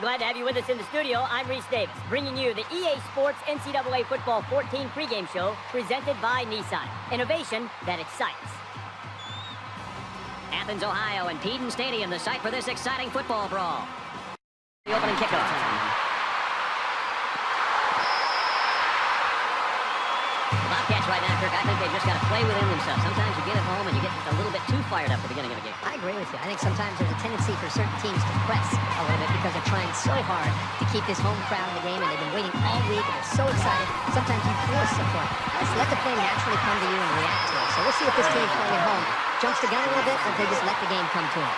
Glad to have you with us in the studio. I'm Mich State, bringing you the EA Sports NCAA Football 14 pregame show presented by Nissan. Innovation that excites. Athens, Ohio, and Peden Stadium, the site for this exciting football brawl. The opening kickoff. Bobcats right now, Kirk, I think they've just got to play within themselves. Sometimes you get at home and you get a little bit too fired up at the beginning of a game. I agree with you. I think sometimes there's a tendency for certain teams to press a little bit because they're trying so hard to keep this home crowd in the game, and they've been waiting all week, and they're so excited. Sometimes you force support. Let's let the play naturally come to you and react to it. So we'll see if this team playing at home jumps the gun a little bit, or if they just let the game come to them.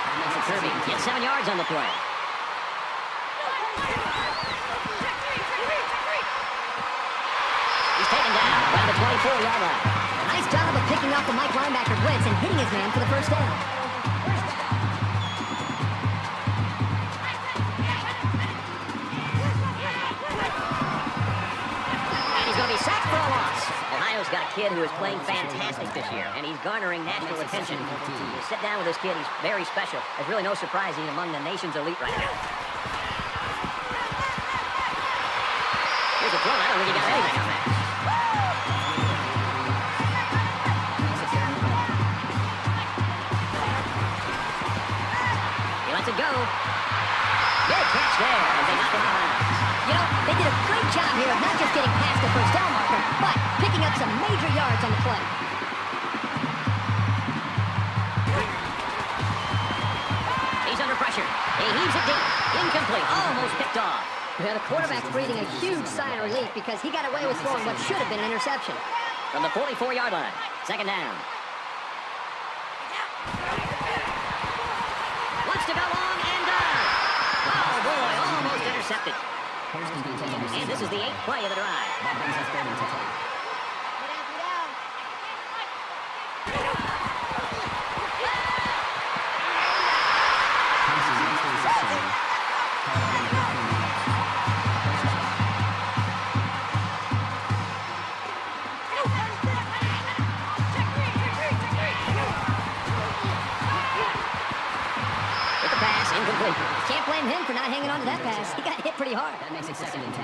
Kirby gets 7 yards on the play. He's taken down around the 24-yard line. Nice job of picking off the Mike linebacker blitz and hitting his man for the first down. And he's going to be sacked for a loss. Ohio's got a kid who is playing fantastic this year, and he's garnering national attention. You sit down with this kid, he's very special. There's really no surprise he's among the nation's elite right now. Here's a throw. I don't think he got anything on that. To go. Good catch there, and they knock him out of bounds. You know, they did a great job here of not just getting past the first down marker, but picking up some major yards on the play. He's under pressure. He heaves it deep. Incomplete. Almost picked off. Yeah, the quarterback's breathing a huge sigh of relief because he got away with throwing what should have been an interception. From the 44-yard line. Second down. Wants to go long and oh boy, almost intercepted. And this is the 8th play of the drive. That brings us 30 to 10. Incomplete. Can't blame him for not hanging on to that pass. He got hit pretty hard. That makes it 2nd and 10.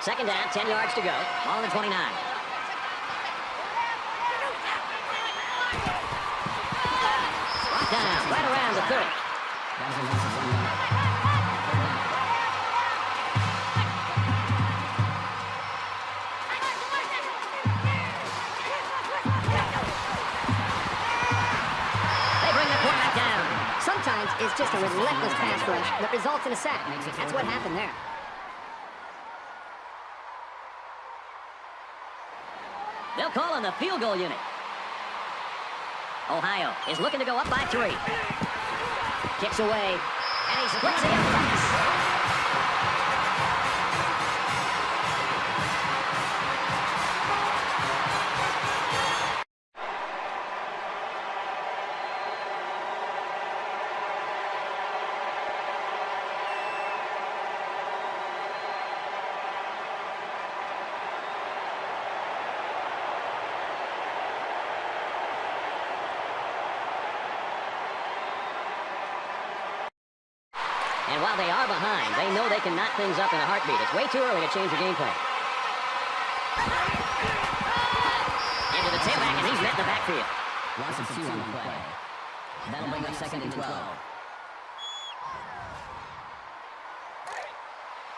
Second down, 10 yards to go. Ball on the 29. Brought down, right around the 30. They bring the quarterback down. Sometimes it's just a relentless pass rush that results in a sack. That's what happened there. They'll call on the field goal unit. Ohio is looking to go up by 3. Kicks away, and he splits the pass. And while they are behind, they know they can knock things up in a heartbeat. It's way too early to change the game plan. Into the tailback, and he's met the backfield. Loss of 2 on the play. That'll bring up 2nd and 12.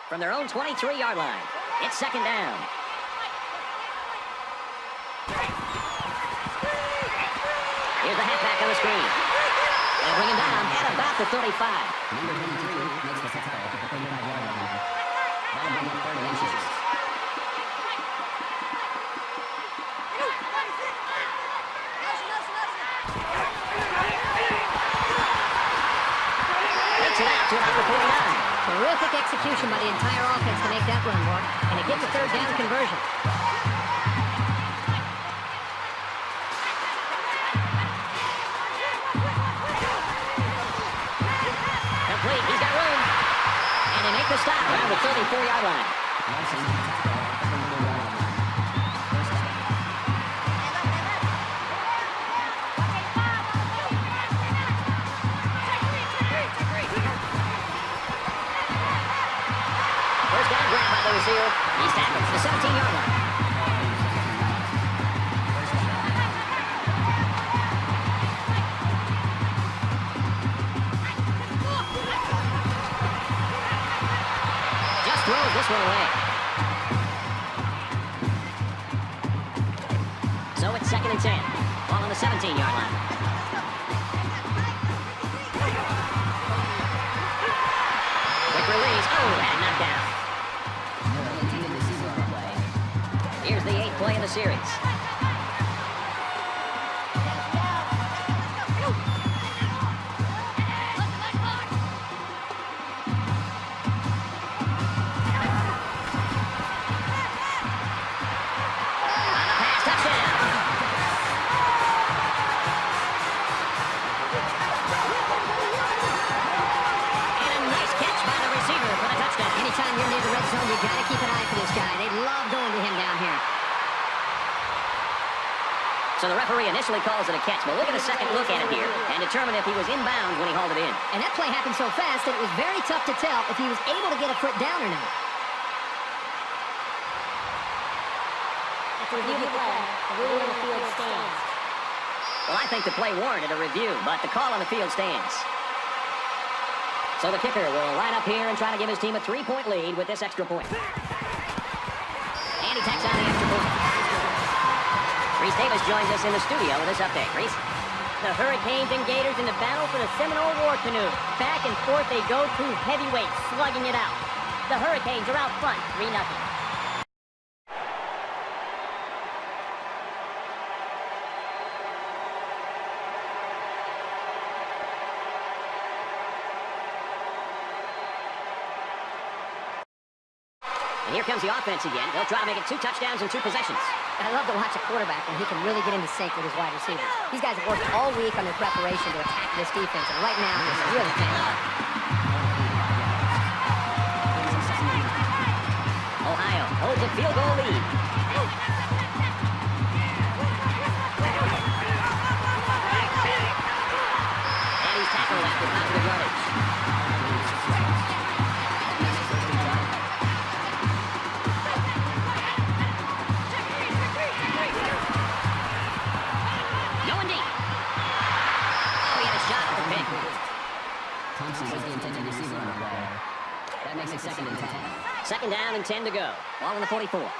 From their own 23-yard line, it's 2nd down. Here's the halfback on the screen. They'll bring him down at about the 35. Number 23 makes the tackle at the 35-yard line. That'll bring up 30 inches. Takes it out to about the 49. Terrific execution by the entire offense to make that run work, and it gets a 3rd down conversion. He's got room. And they make the stop around the 34-yard line. field. He's tackled to the 17-yard line. Just throws this one away. So it's 2nd and 10. Ball on the 17-yard line. Quick release. Oh, and knocked down. Here's the 8th play of the series. You gotta keep an eye for this guy. They love going to him down here. So the referee initially calls it a catch, but look at a second look at it here and determine if he was inbounds when he hauled it in. And that play happened so fast that it was very tough to tell if he was able to get a foot down or not. After review the play, the rule on the field stands. Well, I think the play warranted a review, but the call on the field stands. So the kicker will line up here and try to give his team a 3-point lead with this extra point. And he tacks on the extra point. Reese Davis joins us in the studio with this update. Reese? The Hurricanes and Gators in the battle for the Seminole War Canoe. Back and forth they go, two heavyweights slugging it out. The Hurricanes are out front, 3-0. And here comes the offense again. They'll try to make it 2 touchdowns and 2 possessions. I love to watch a quarterback when he can really get into sync with his wide receivers. These guys have worked all week on their preparation to attack this defense, and right now it's really paying off. Ohio holds a field goal lead. And he's tackled after positive yardage. That makes it 2nd and 10. 2nd down and 10 to go. Ball on the 44. On the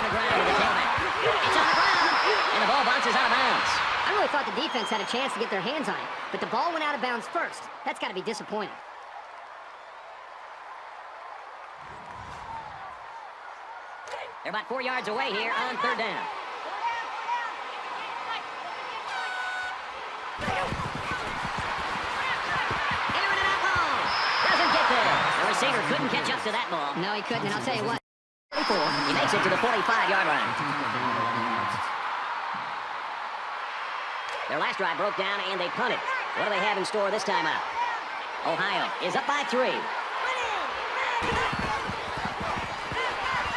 ground with the tailback. It's on the ground, and the ball bounces out of bounds. I really thought the defense had a chance to get their hands on it, but the ball went out of bounds first. That's got to be disappointing. They're about 4 yards away here on 3rd down. Receiver couldn't catch up to that ball. No, he couldn't, and I'll tell you what. He makes it to the 45-yard line. Their last drive broke down, and they punted. What do they have in store this time out? Ohio is up by 3.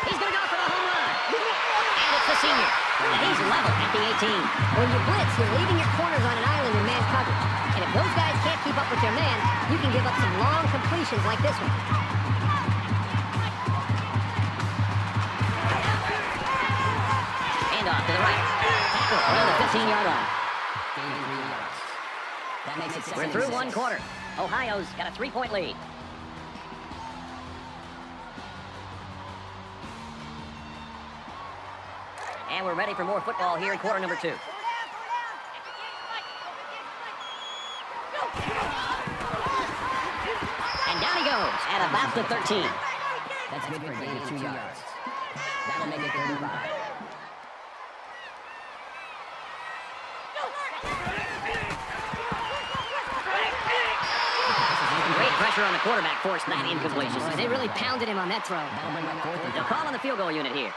He's going to go for the home run. And it's the senior. And he's level at the 18. When you blitz, you're leaving your corners on an island in man coverage. And if those guys can't keep up with their man, you can give up some long completions like this one. Hand off to the right. Tackle around the 15-yard line. That makes it 2nd We're through 1 quarter. Ohio's got a 3-point lead. And we're ready for more football here in quarter number 2. And down he goes at about the 13. That's good for a gain of 2 yards. That'll make it 35. Great pressure on the quarterback forced that incompletion. Boy, they really pounded him on that throw. That'll bring up 4th and 10. They'll call on the field goal unit here.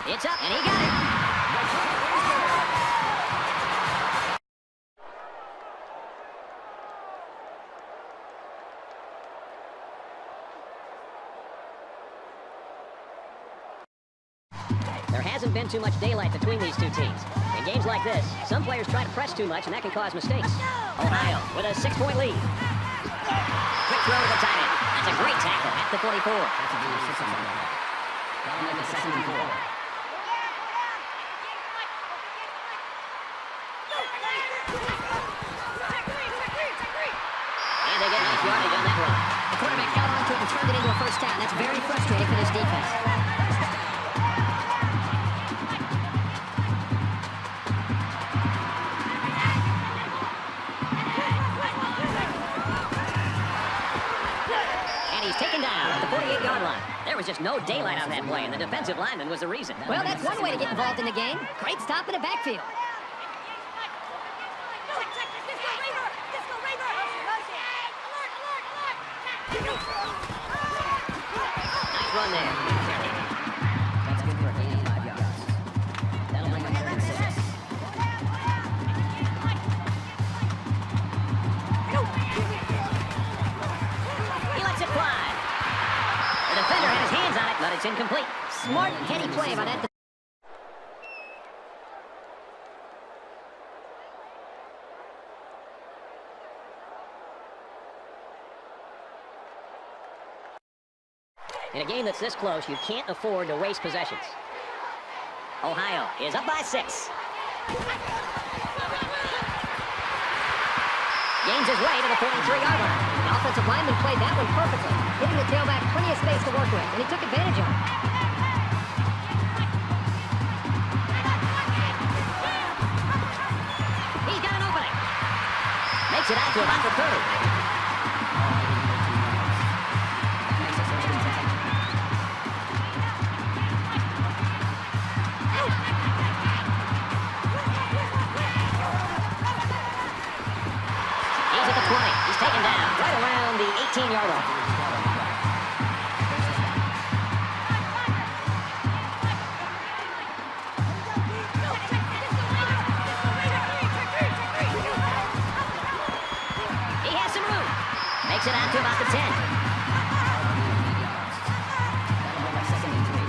It's up, and he got it. They're there hasn't been too much daylight between these two teams. In games like this, some players try to press too much, and that can cause mistakes. Ohio with a 6-point lead. Quick throw to the tight end. That's a great tackle at the 44. That's a gain of 6 on the play. That'll make it 2nd and 4. And they get nice yardage on that run. The quarterback held on to it and turned it into a first down. That's very frustrating for this defense. And he's taken down at the 48-yard line. There was just no daylight on that play, and the defensive lineman was the reason. Well, that's one way to get involved in the game. Great stop in the backfield. Nice run there. That's good for a gain of 5 yards. That'll bring up 3rd and 6. He lets it fly. The defender had his hands on it, but it's incomplete. Smart, heady play by that. In a game that's this close, you can't afford to waste possessions. Ohio is up by 6. Gains his way to the 43-yard line. The offensive lineman played that one perfectly, giving the tailback plenty of space to work with, and he took advantage of it. He's got an opening. Makes it out to about the 30. Taken down right around the 18-yard line. He has some room. Makes it out to about the 10. That'll bring up 2nd and 3.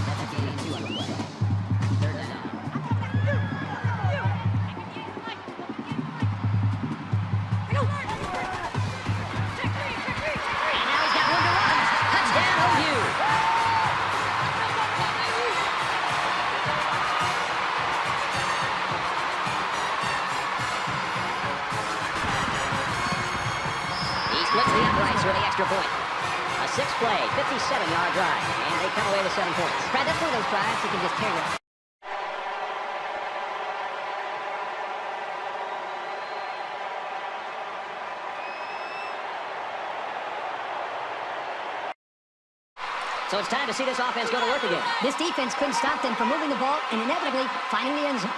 That's a gain of 2 on the play. 3rd down. And now he's got room to run. Touchdown, OU. He splits the uprights with the extra point. A 6-play, 57-yard drive, and they come away with 7 points. Brad, that's one of those drives you can just tear you. So it's time to see this offense go to work again. This defense couldn't stop them from moving the ball and inevitably finding the end zone.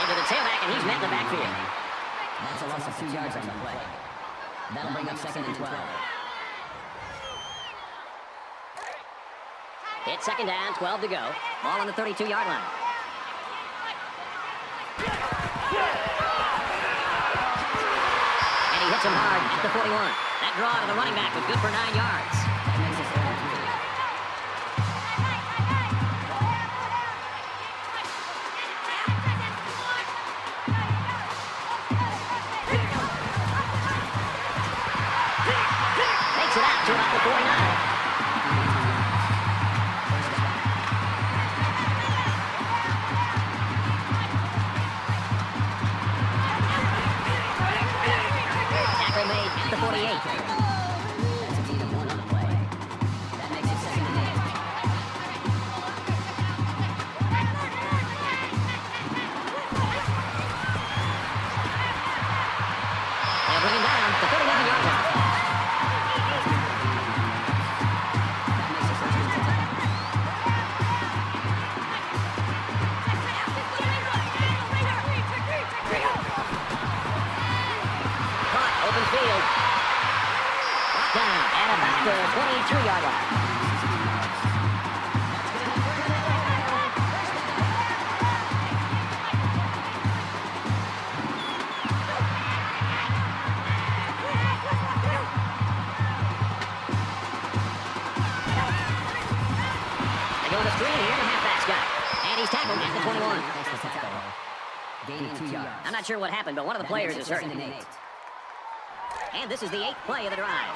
Into the tailback, and he's met in the backfield. That's a loss of 2 yards on the play. That'll bring up 2nd and 12. It's 2nd down, 12 to go. Ball on the 32-yard line. And he hits him hard at the 41. That draw to the running back was good for 9 yards. That makes it 3rd and 3. Makes it out to about the 49. Tackle made at the 48. That's a gain of 1 on the play. That makes it 2nd and 8. They'll bring him down to the 39-yard line. That makes it 1st and 10. Caught, open field. Brought down at about the 23-yard line. They go to the screen here, and the halfback's got it. And he's tackled at the 21. Makes the tackle. Gaining 2 yards. I'm not sure what happened, but one of the players is hurt. And this is the 8th play of the drive.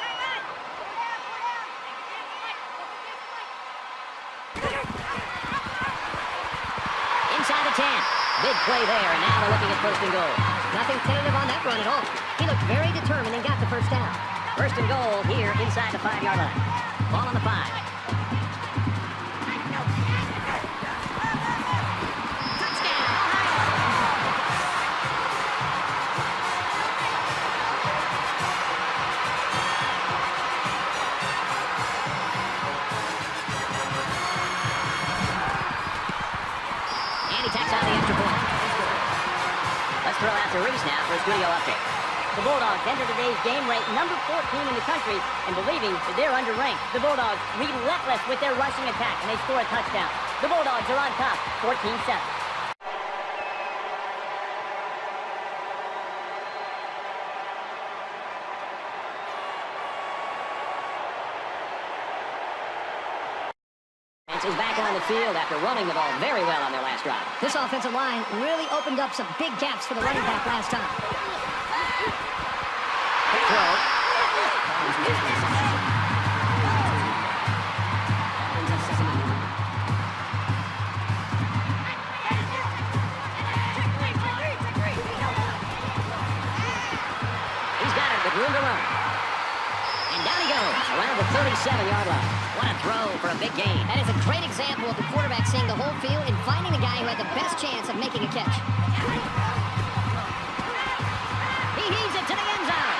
Inside the 10. Big play there, and now they're looking at first and goal. Nothing tentative on that run at all. He looked very determined and got the first down. First and goal here inside the 5-yard line. Ball on the 5. Throw out to Reese now for a studio update. The Bulldogs enter today's game ranked number 14 in the country and believing that they're underranked. The Bulldogs relentless with their rushing attack, and they score a touchdown. The Bulldogs are on top, 14-7. Is back on the field after running the ball very well on their last drive. This offensive line really opened up some big gaps for the running back last time. Quick throw. He's got it with room to run. And down he goes around the 37-yard line. What a throw for a big gain. That is a great example of the quarterback seeing the whole field and finding the guy who had the best chance of making a catch. He heaves it to the end zone.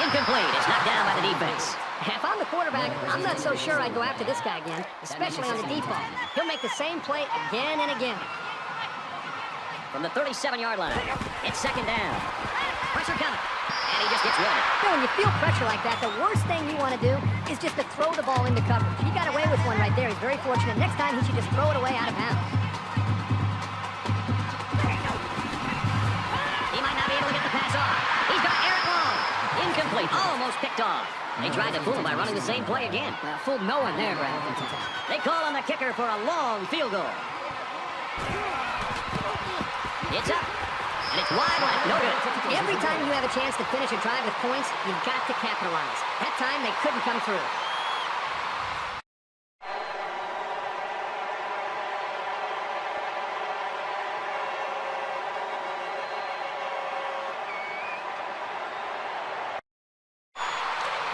Incomplete. It's knocked down by the defense. If I'm the quarterback, I'm not so sure I'd go after this guy again, especially on the deep ball. He'll make the same play again and again. From the 37-yard line, it's second down. Pressure coming. And he just gets rid of it. When you feel pressure like that, the worst thing you want to do is just to throw the ball into coverage. He got away with one right there. He's very fortunate. Next time, he should just throw it away out of bounds. He might not be able to get the pass off. He's got Eric Long. Incomplete. Almost picked off. They tried to fool him by running the same play again. Well, fooled no one there, Brad. They call on the kicker for a long field goal. It's up. And it's wide left. No good. Every time you have a chance to finish a drive with points, you've got to capitalize. That time, they couldn't come through.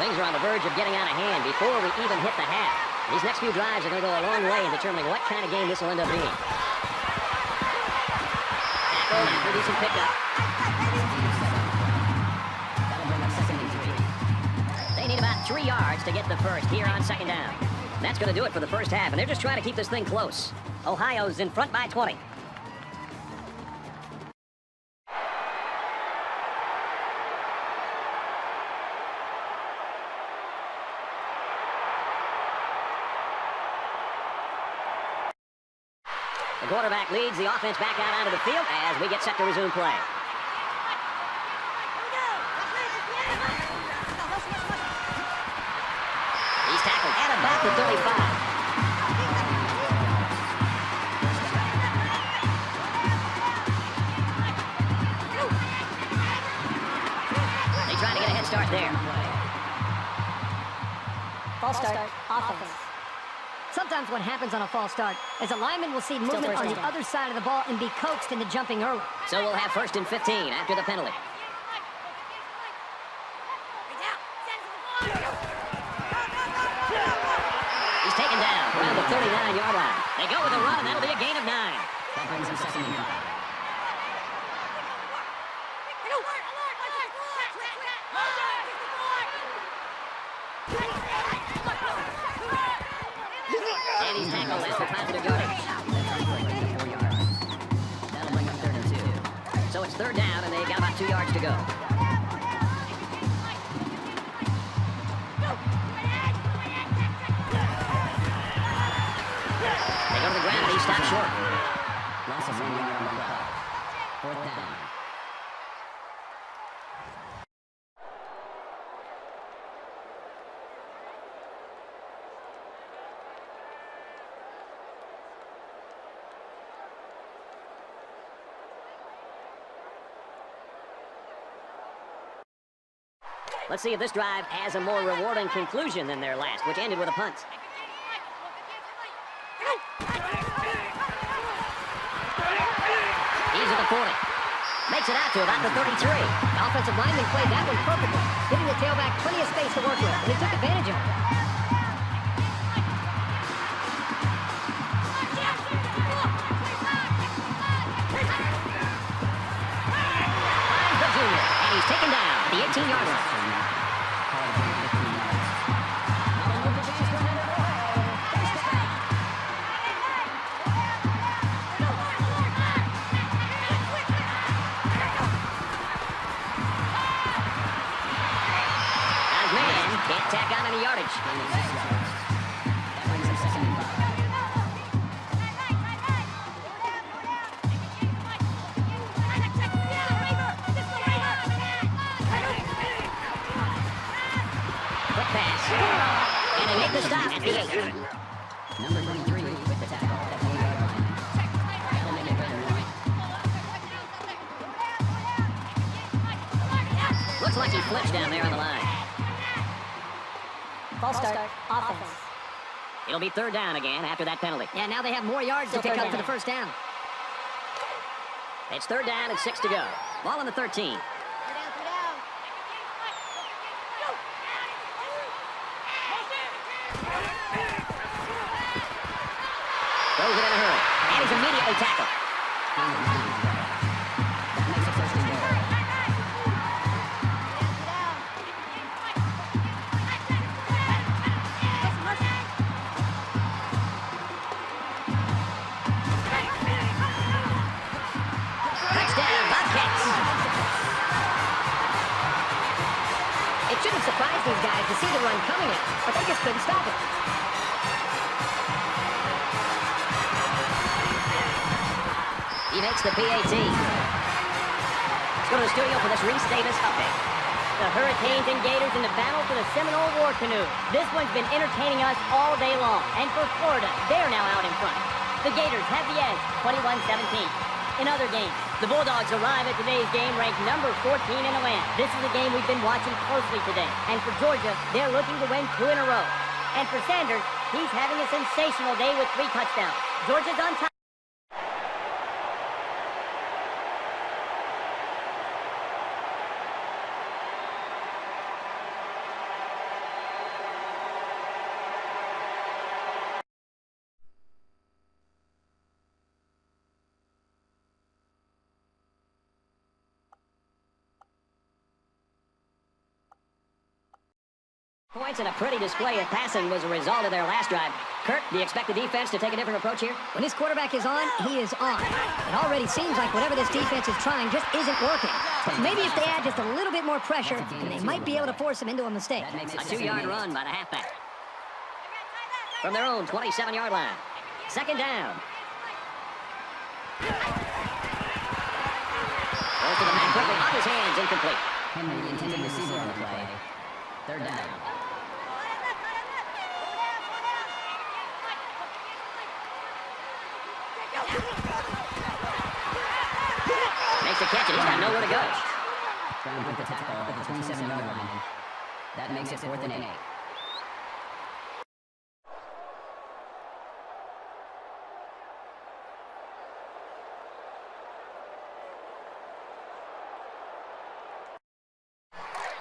Things are on the verge of getting out of hand before we even hit the half. These next few drives are going to go a long way in determining what kind of game this will end up being. Tackle after decent pickup. They need about 3 yards to get the first here on second down. That's going to do it for the first half, and they're just trying to keep this thing close. Ohio's in front by 20. The quarterback leads the offense back out onto the field as we get set to resume play. He's tackled at about the 35. They try to get a head start there. False start, offense. Sometimes what happens on a false start is a lineman will see movement on the other side of the ball and be coaxed into jumping early. So we'll have first and 15 after the penalty. He's taken down around the 39-yard line. They go with a run, and that'll be a gain of 9. That brings him second and 5. And he's tackled after positive yardage. 4 yards. That'll bring up third and 2. So it's third down, and they've got about 2 yards to go. They go to the ground, and he stops short. Loss of 1 yard on the play. Fourth down. Let's see if this drive has a more rewarding conclusion than their last, which ended with a punt. He's at the 40. Makes it out to about the 33. The offensive lineman played that one perfectly, giving the tailback plenty of space to work with, and he took advantage of it. And he's taken down at the 18-yard line. His man can't tack on any yardage. That brings up 2nd and 5. Quick pass. And they make the stop at the 8. Number 23 with the tackle at the 1-yard line. That'll make it 3rd and 1. Looks like he flinched down there on the line. False start. Offense. It'll be 3rd down again after that penalty. Yeah, now they have more yards to Still pick third up for down. the first down. It's 3rd down and 6 to go. Ball on the 13. Throws it in a hurry. And he's immediately tackled. That makes it 1st and goal. Touchdown, Bobcats. It shouldn't surprise these guys to see the run coming at them, but they just couldn't stop it. He makes the PAT. Let's go to the studio for this Reese Davis update. The Hurricanes and Gators in the battle for the Seminole War Canoe. This one's been entertaining us all day long. And for Florida, they're now out in front. The Gators have the edge, 21-17. In other games, the Bulldogs arrive at today's game ranked number 14 in the land. This is a game we've been watching closely today. And for Georgia, they're looking to win 2 in a row. And for Sanders, he's having a sensational day with 3 touchdowns. Georgia's on top. Points and a pretty display of passing was a result of their last drive. Kirk, do you expect the defense to take a different approach here? When his quarterback is on, he is on. It already seems like whatever this defense is trying just isn't working. But maybe if they add just a little bit more pressure, then they might be able to force him into a mistake. That makes it A 2nd 2-yard and 8. run by the halfback. From their own 27-yard line. 2nd down. Goes to the man quickly, off his hands, incomplete. Henry, the intended receiver on the play. 3rd down. Makes the catch, and he's got nowhere to go. Brown with the tackle at the 27-yard line. That makes it 4th and 8.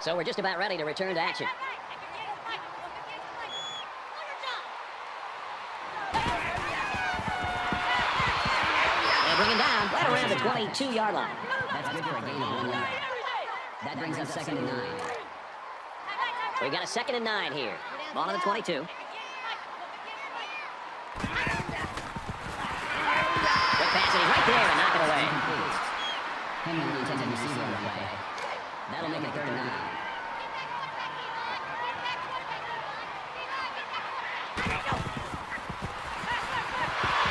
So we're just about ready to return to action. They'll bring him down right around the 22-yard line. That's good for a gain of 1 yard. That brings up 2nd and 9. We've got a 2nd and 9 here. Ball on the 22. Quick pass, and he's right there and knock it away. Incomplete. Henry, the intended receiver on the play. That'll make it 3rd and 9.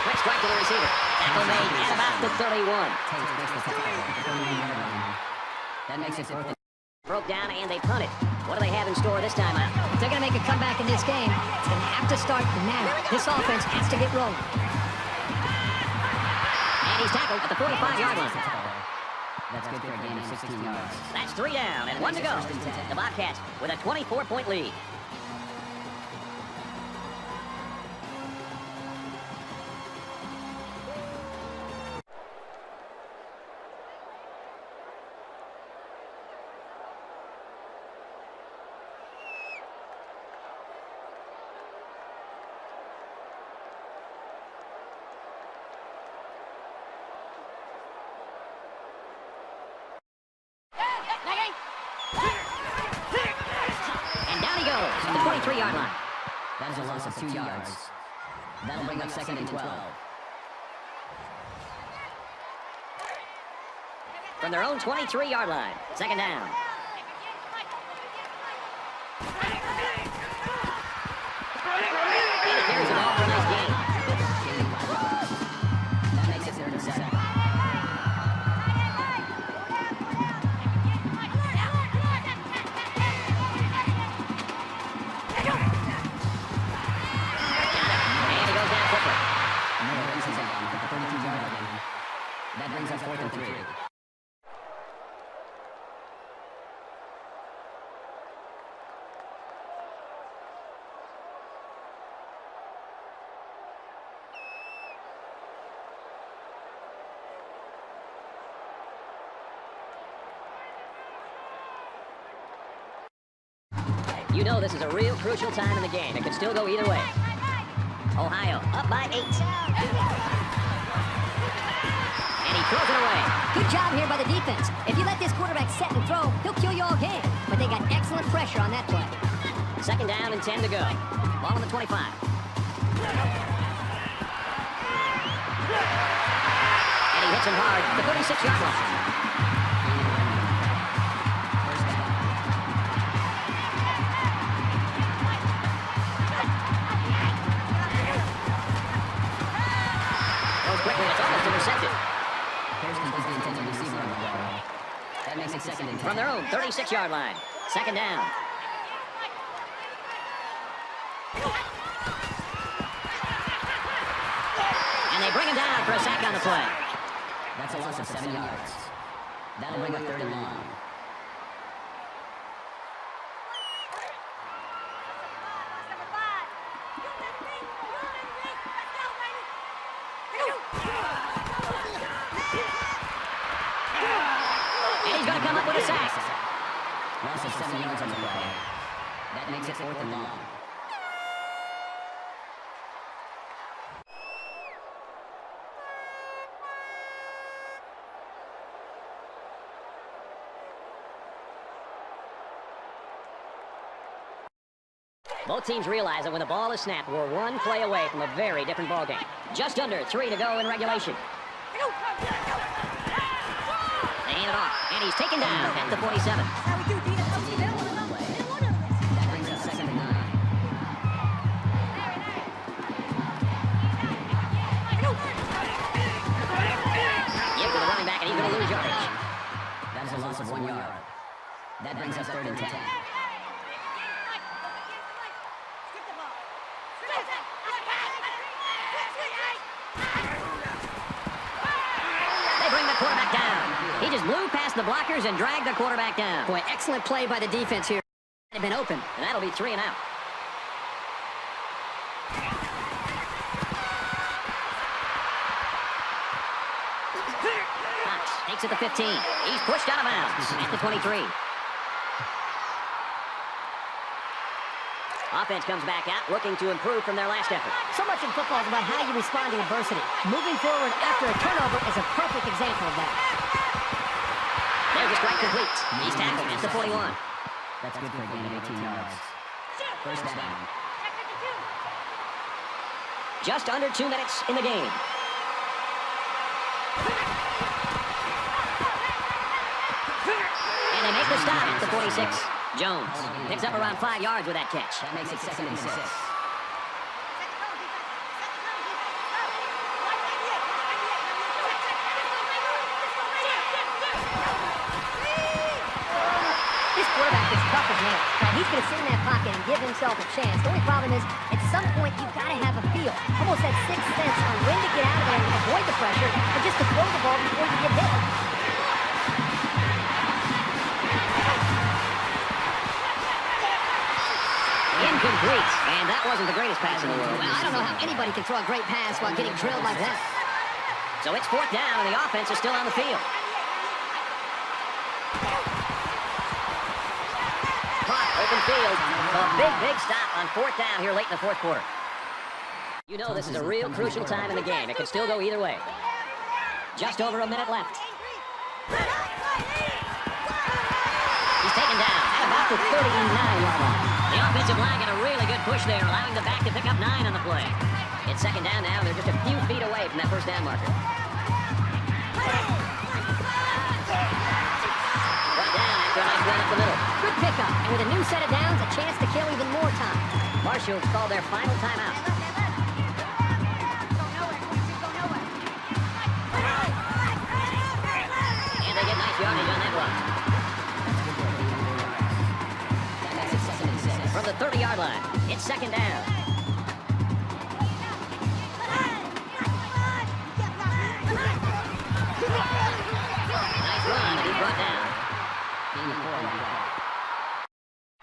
Quick strike to the receiver. Tackle made at about the 31. Tate breaks the tackle at the 31-yard line. That makes it 4th and Broke down and they punted. What do they have in store this time out? If they're going to make a comeback in this game, it's going to have to start now. This offense has to get rolling. And he's tackled at the 45-yard line. That's good for a gain of 16 yards. That's 3 down and 1 to go. The Bobcats with a 24-point lead. And down he goes at the 23-yard line. That is a loss of 2 yards. That'll bring up 2nd and 12. From their own 23-yard line. 2nd down. And he carries the ball for a nice gain. That makes it 3rd and 7. And he goes down quickly. Miller races it down at the 32-yard line. That brings up 4th and 3. You know this is a real crucial time in the game. It can still go either way. Ohio up by 8. And he throws it away. Good job here by the defense. If you let this quarterback set and throw, he'll kill you all game. But they got excellent pressure on that play. 2nd down and 10 to go. Ball on the 25. And he hits him hard at the 36-yard line. Quickly, it's almost intercepted. Harrison is the intended receiver on the ball. That makes it 2nd and 10. From their own 36-yard line. 2nd down. And they bring him down for a sack on the play. That's a loss of 7 yards. That'll bring up 3rd and long. And he's going to come up with a sack. Loss of 7 yards on the play. That makes it 4th and long. Both teams realize that when the ball is snapped, we're one play away from a very different ball game. Just under 3 to go in regulation. They hand it off, and he's taken down at the 47. That brings us 2nd and 9. Give to the running back, and he's going to lose yardage. That is a loss of 1 yard. That brings us 3rd and 10. Bring the quarterback down. He just blew past the blockers and dragged the quarterback down. Boy, excellent play by the defense here. They've been open. And that'll be 3 and out. Fox takes it to 15. He's pushed out of bounds at the 23. Offense comes back out, looking to improve from their last effort. So much in football is about how you respond to adversity. Moving forward after a turnover is a perfect example of that. There's a strike complete. He's tackled at the 41. That's good for a gain of 18 yards. 1st down. Just under 2 minutes in the game. And they make the stop at the 46. Jones picks up around 5 yards with that catch. That makes it 2nd and 6. This quarterback is tough as nails. Now, he's going to sit in that pocket and give himself a chance. The only problem is, at some point, you've got to have a feel. Almost that sixth sense on when to get out of there and avoid the pressure, or just to throw the ball before you get hit. Sweet. And that wasn't the greatest pass in the world. Well, I don't know how anybody can throw a great pass while getting drilled like that. So it's 4th down, and the offense is still on the field. Clock, open field. A big stop on 4th down here late in the 4th quarter. You know this is a real crucial time in the game. It can still go either way. Just over a minute left. He's taken down at about the 39-yard line. The offensive line got a really good push there, allowing the back to pick up 9 on the play. It's 2nd down now. They're just a few feet away from that 1st down marker. Brought down after a nice run up the middle. Good pickup, and with a new set of downs, a chance to kill even more time. Marshall's called their final timeout. And they get nice yardage on that run. From the 30-yard line, it's 2nd down. Nice run, and he's brought down.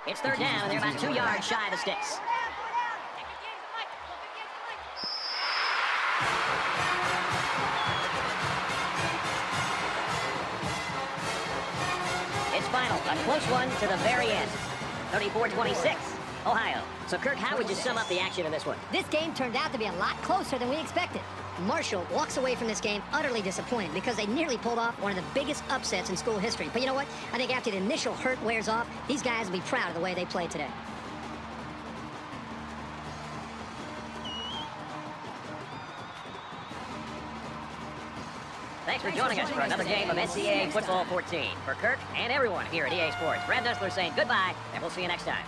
It's 3rd down, and they're about 2 yards shy of the sticks. It's final, a close one to the very end. 34-26, Ohio. So, Kirk, how would you sum up the action of this one? This game turned out to be a lot closer than we expected. Marshall walks away from this game utterly disappointed because they nearly pulled off one of the biggest upsets in school history. But you know what? I think after the initial hurt wears off, these guys will be proud of the way they played today. Thanks for joining us for another game of NCAA Football 14. For Kirk and everyone here at EA Sports, Brad Nussler saying goodbye, and we'll see you next time.